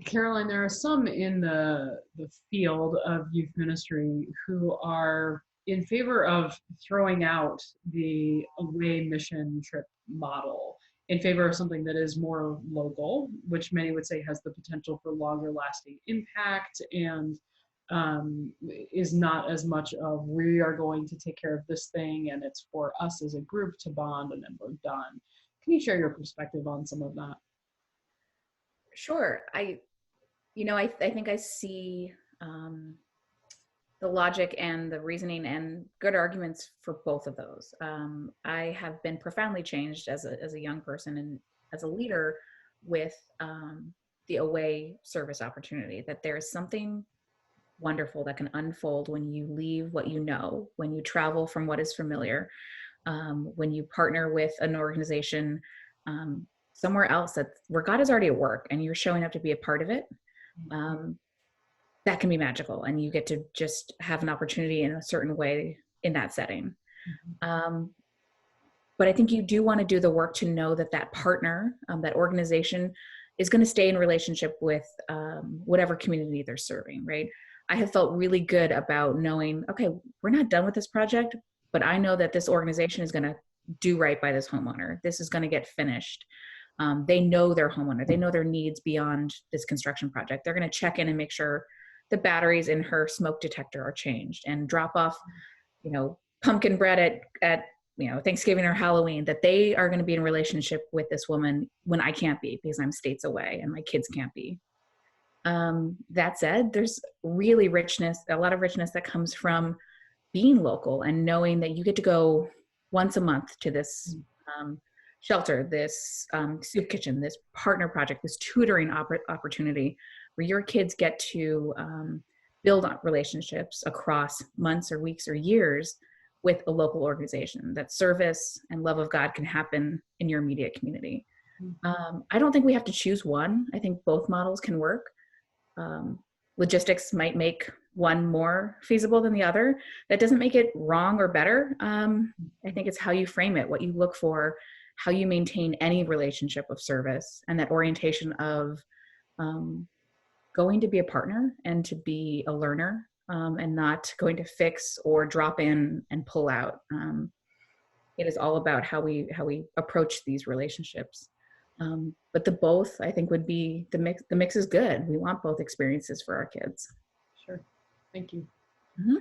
Caroline, there are some in the field of youth ministry who are in favor of throwing out the away mission trip model in favor of something that is more local, which many would say has the potential for longer lasting impact and is not as much of we are going to take care of this thing and it's for us as a group to bond and then we're done. Can you share your perspective on some of that? Sure. I think I see the logic and the reasoning and good arguments for both of those. I have been profoundly changed as a young person and as a leader with the away service opportunity, that there is something wonderful that can unfold when you leave what you know, when you travel from what is familiar, when you partner with an organization somewhere else where God is already at work and you're showing up to be a part of it. That can be magical, and you get to just have an opportunity in a certain way in that setting. But I think you do want to do the work to know that that partner, that organization is going to stay in relationship with whatever community they're serving, right? I have felt really good about knowing, okay, we're not done with this project, but I know that this organization is going to do right by this homeowner. This is going to get finished. They know their homeowner. They know their needs beyond this construction project. They're going to check in and make sure the batteries in her smoke detector are changed and drop off, pumpkin bread at Thanksgiving or Halloween, that they are going to be in relationship with this woman when I can't be because I'm states away and my kids can't be. That said, there's really a lot of richness that comes from being local and knowing that you get to go once a month to this shelter, this soup kitchen, this partner project, this tutoring opportunity where your kids get to build on relationships across months or weeks or years with a local organization. That service and love of God can happen in your immediate community. I don't think we have to choose one. I think both models can work. Logistics might make one more feasible than the other. That doesn't make it wrong or better. I think it's how you frame it, what you look for, how you maintain any relationship of service, and that orientation of going to be a partner and to be a learner, and not going to fix or drop in and pull out. It is all about how we approach these relationships. But the both, I think, would be the mix. The mix is good. We want both experiences for our kids. Sure. Thank you. Mm-hmm.